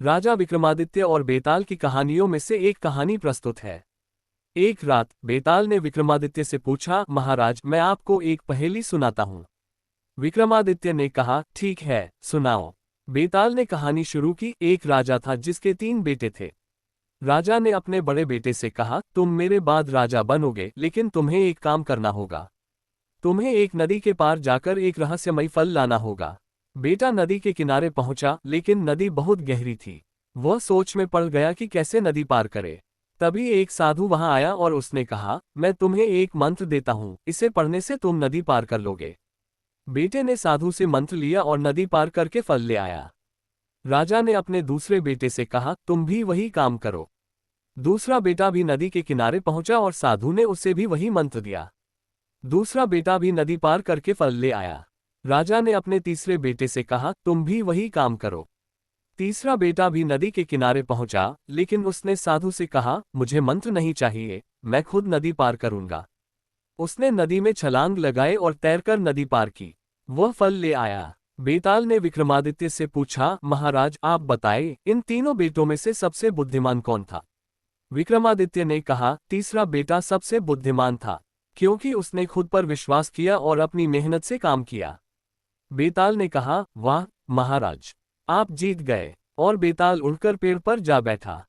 राजा विक्रमादित्य और बेताल की कहानियों में से एक कहानी प्रस्तुत है। एक रात बेताल ने विक्रमादित्य से पूछा, महाराज मैं आपको एक पहेली सुनाता हूँ। विक्रमादित्य ने कहा, ठीक है, सुनाओ। बेताल ने कहानी शुरू की। एक राजा था जिसके 3 बेटे थे। राजा ने अपने बड़े बेटे से कहा, तुम मेरे बाद राजा बनोगे, लेकिन तुम्हें एक काम करना होगा। तुम्हें एक नदी के पार जाकर एक रहस्यमयी फल लाना होगा। बेटा नदी के किनारे पहुंचा, लेकिन नदी बहुत गहरी थी। वह सोच में पड़ गया कि कैसे नदी पार करे। तभी एक साधु वहां आया और उसने कहा, मैं तुम्हें एक मंत्र देता हूं, इसे पढ़ने से तुम नदी पार कर लोगे। बेटे ने साधु से मंत्र लिया और नदी पार करके फल ले आया। राजा ने अपने दूसरे बेटे से कहा, तुम भी वही काम करो। दूसरा बेटा भी नदी के किनारे पहुंचा और साधु ने उसे भी वही मंत्र दिया। दूसरा बेटा भी नदी पार करके फल ले आया। राजा ने अपने तीसरे बेटे से कहा, तुम भी वही काम करो। तीसरा बेटा भी नदी के किनारे पहुंचा, लेकिन उसने साधु से कहा, मुझे मंत्र नहीं चाहिए, मैं खुद नदी पार करूंगा। उसने नदी में छलांग लगाए और तैरकर नदी पार की। वह फल ले आया। बेताल ने विक्रमादित्य से पूछा, महाराज आप बताएं, इन तीनों बेटों में से सबसे बुद्धिमान कौन था? विक्रमादित्य ने कहा, तीसरा बेटा सबसे बुद्धिमान था, क्योंकि उसने खुद पर विश्वास किया और अपनी मेहनत से काम किया। बेताल ने कहा, वाह महाराज, आप जीत गए। और बेताल उड़कर पेड़ पर जा बैठा।